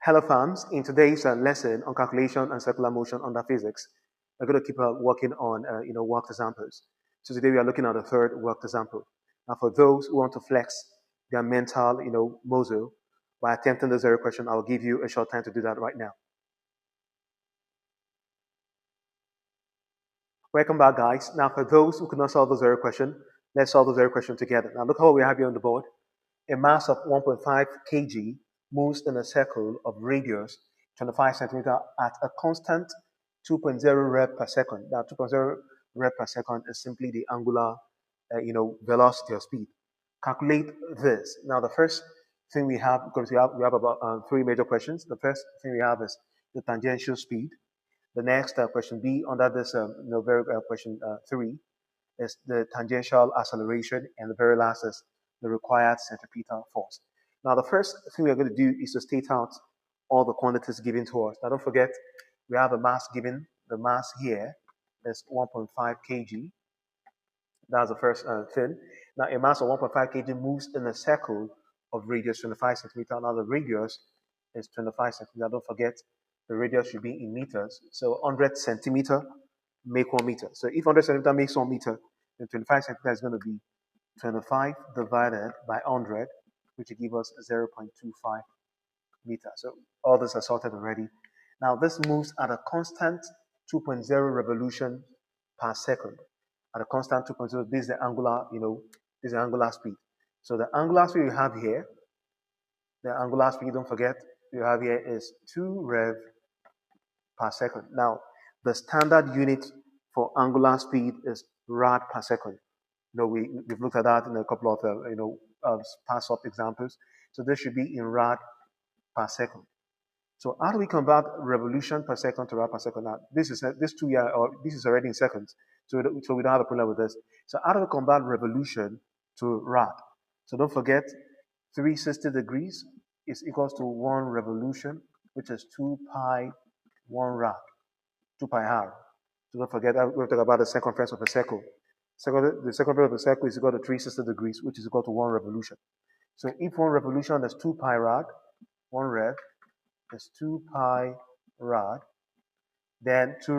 Hello, fans. In today's lesson on calculation and circular motion under physics, we're going to keep working on worked examples. So today we are looking at the third worked example. Now, for those who want to flex their mental muscle by attempting the zero question, I'll give you a short time to do that right now. Welcome back, guys. Now, for those who could not solve the zero question, let's solve the zero question together. Now, look how we have here on the board. A mass of 1.5 kg moves in a circle of radius 25 centimeter at a constant 2.0 rev per second. Now, 2.0 rev per second is simply the angular, velocity or speed. Calculate this. Now, the first thing we have, because we have about three major questions. The first thing we have is the tangential speed. The next question B under this question 3 is the tangential acceleration, and the very last is the required centripetal force. Now, the first thing we're going to do is to state out all the quantities given to us. Now, don't forget, we have a mass given. The mass here is 1.5 kg. That's the first thing. Now, a mass of 1.5 kg moves in a circle of radius 25 centimeter. Now, the radius is 25 centimeter. Don't forget, the radius should be in meters. So 100 centimeter make 1 meter. So if 100 centimeter makes 1 meter, then 25 centimeter is going to be 25 divided by 100, which will give us 0.25 meter. So all this is sorted already. Now this moves at a constant 2.0 revolution per second. At a constant 2.0, this is the angular, this is the angular speed. So the angular speed we have here, the angular speed, don't forget, you have here is 2 rev per second. Now, the standard unit for angular speed is rad per second. We've looked at that in a couple of pass-up examples. So this should be in rad per second. So how do we convert revolution per second to rad per second? Now, this is already in seconds, so we don't have a problem with this. So how do we convert revolution to rad? So don't forget, 360 degrees is equals to 1 revolution, which is 2 pi 1 rad, 2 pi r. So don't forget that we're talking about the circumference of a circle. The circumference of the circle is equal to 360 degrees, which is equal to 1 revolution. So if 1 revolution is 2 pi rad, 1 rev is 2 pi rad, then 2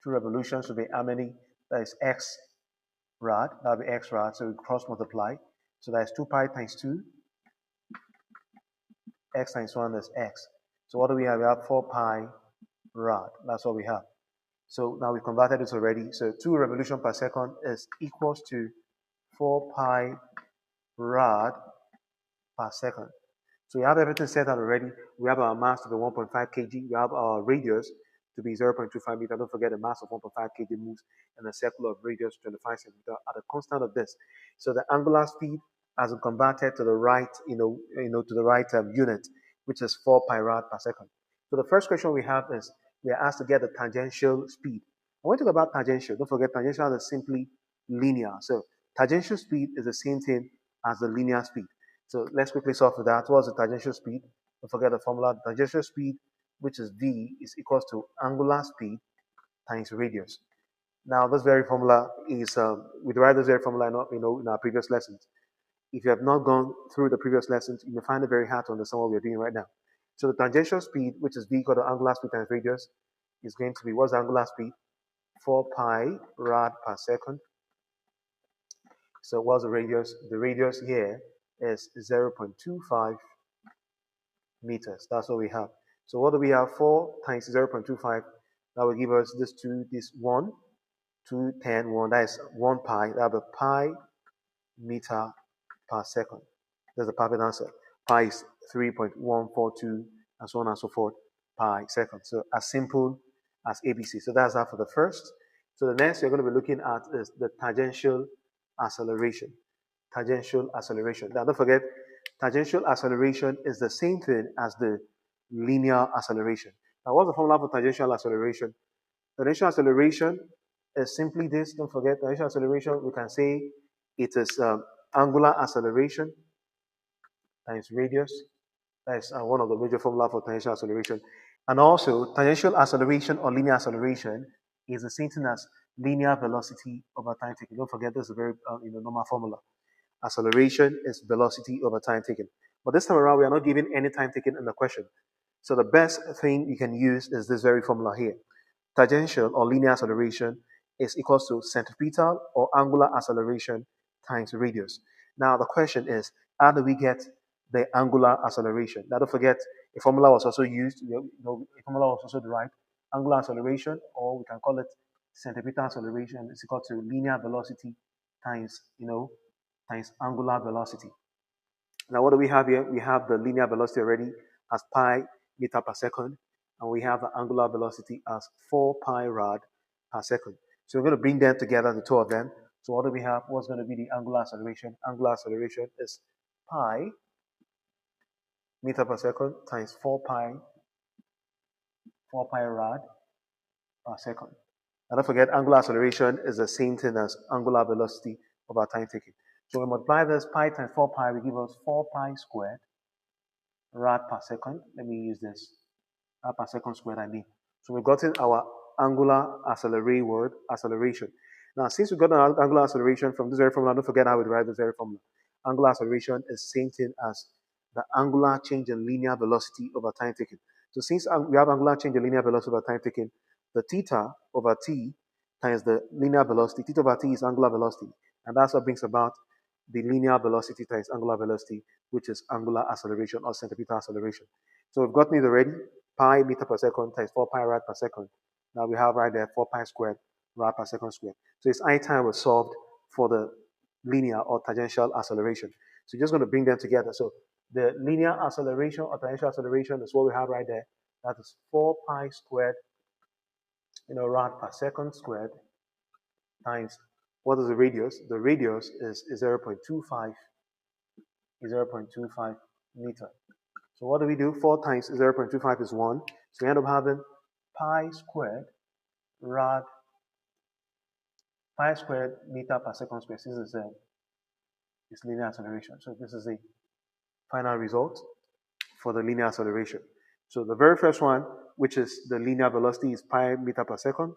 revolutions will be how many? That is x rad, that will be x rad, so we cross multiply. So that is 2 pi times 2, x times 1 is x. So what do we have? We have 4 pi rad. That's what we have. So now we've converted this already. So 2 revolution per second is equals to 4 pi rad per second. So we have everything set out already. We have our mass to be 1.5 kg. We have our radius to be 0.25 meter. Don't forget the mass of 1.5 kg moves in a circle of radius 25 centimeter at a constant of this. So the angular speed has been converted to the right, to the right unit, which is 4 pi rad per second. So the first question we have is, we are asked to get the tangential speed. When we talk about tangential, don't forget tangential is simply linear. So tangential speed is the same thing as the linear speed. So let's quickly solve for that. What's the tangential speed? Don't forget the formula. The tangential speed, which is V, is equals to angular speed times radius. Now this very formula is, we derived this very formula in our previous lessons. If you have not gone through the previous lessons, you may find it very hard to understand what we're doing right now. So the tangential speed, which is V equal to angular speed times radius, is going to be, what's the angular speed? 4 pi rad per second. So what's the radius? The radius here is 0.25 meters. That's what we have. So what do we have? 4 times 0.25. That will give us this 2, this 1, 2, 10, 1. That is 1 pi. That will be pi meter per second. That's the perfect answer. Pi is 3.142 and so on and so forth pi second. So as simple as ABC. So that's that for the first. So the next you're going to be looking at is the tangential acceleration. Tangential acceleration. Now don't forget, tangential acceleration is the same thing as the linear acceleration. Now what's the formula for tangential acceleration? Tangential acceleration is simply this. Don't forget, tangential acceleration, we can say it is angular acceleration times radius. That is one of the major formula for tangential acceleration. And also, tangential acceleration or linear acceleration is the same thing as linear velocity over time taken. Don't forget, this is a very normal formula. Acceleration is velocity over time taken. But this time around, we are not giving any time taken in the question. So the best thing you can use is this very formula here. Tangential or linear acceleration is equals to centripetal or angular acceleration times radius. Now the question is, how do we get the angular acceleration? Now don't forget, a formula was also used, a formula was also derived. Angular acceleration, or we can call it centripetal acceleration, is equal to linear velocity times, times angular velocity. Now what do we have here? We have the linear velocity already as pi meter per second, and we have the angular velocity as 4 pi rad per second. So we're going to bring them together, the two of them. So what do we have? What's going to be the angular acceleration? Angular acceleration is pi meter per second times 4 pi rad per second. And don't forget, angular acceleration is the same thing as angular velocity over time taken. So we multiply this pi times 4 pi, we give us 4 pi squared rad per second. Let me use this. Rad per second squared, I mean. So we've gotten our angular acceleration. Now, since we got an angular acceleration from this very formula, don't forget how we derive this very formula. Angular acceleration is the same thing as the angular change in linear velocity over time taken. So since we have angular change in linear velocity over time taken, the theta over t times the linear velocity, theta over t is angular velocity. And that's what brings about the linear velocity times angular velocity, which is angular acceleration or centripetal acceleration. So we've gotten it already, pi meter per second times 4 pi rad per second. Now we have right there 4 pi squared rad per second squared. So it's high time was solved for the linear or tangential acceleration. So you're just going to bring them together. So the linear acceleration or tangential acceleration is what we have right there. That is 4 pi squared, rad per second squared times, what is the radius? The radius is 0.25 meter. So what do we do? 4 times 0.25 is 1. So we end up having pi squared meter per second squared. This is linear acceleration. So this is the final result for the linear acceleration. So the very first one, which is the linear velocity, is pi meter per second.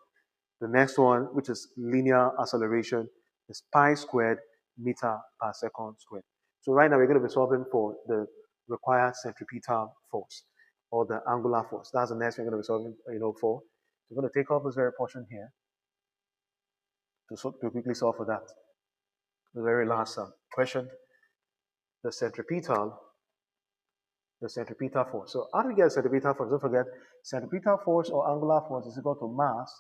The next one, which is linear acceleration, is pi squared meter per second squared. So right now we're going to be solving for the required centripetal force or the angular force. That's the next thing we're going to be solving, for. So we're going to take off this very portion here to quickly solve for that. The very last question, the centripetal force. So how do we get centripetal force? Don't forget, centripetal force or angular force is equal to mass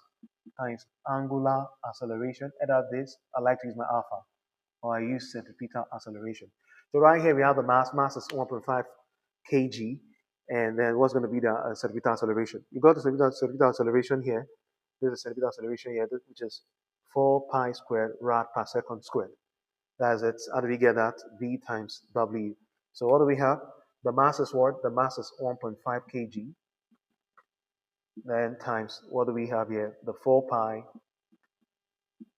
times angular acceleration. Either this, I like to use my alpha, or I use centripetal acceleration. So right here we have the mass. Mass is 1.5 kg. And then what's going to be the centripetal acceleration? You got the centripetal acceleration here. There's a centripetal acceleration here, which is 4 pi squared rad per second squared. That's it. How do we get that? V times W. So what do we have? The mass is what? The mass is 1.5 kg. Then times, what do we have here? The 4 pi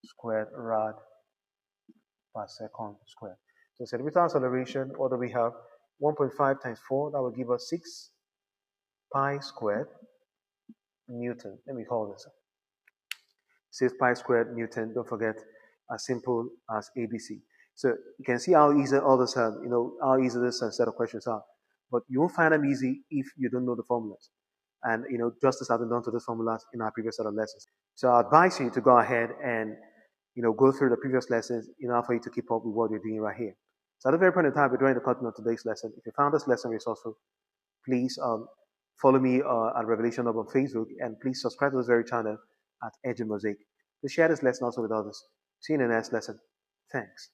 squared rad per second squared. So centripetal acceleration, what do we have? 1.5 times 4, that will give us 6 pi squared Newton. Let me call this. 6 pi squared Newton. Don't forget, as simple as ABC. So you can see how easy all this, how easy this set of questions are. But you won't find them easy if you don't know the formulas. And, justice has been done to the formulas in our previous set of lessons. So I advise you to go ahead and, go through the previous lessons in order for you to keep up with what you're doing right here. So at the very point in time, we're doing the content of today's lesson. If you found this lesson resourceful, please follow me at Revelation Hub on Facebook, and please subscribe to this very channel at Edge Mosaic. To share this lesson also with others. See you in the next lesson. Thanks.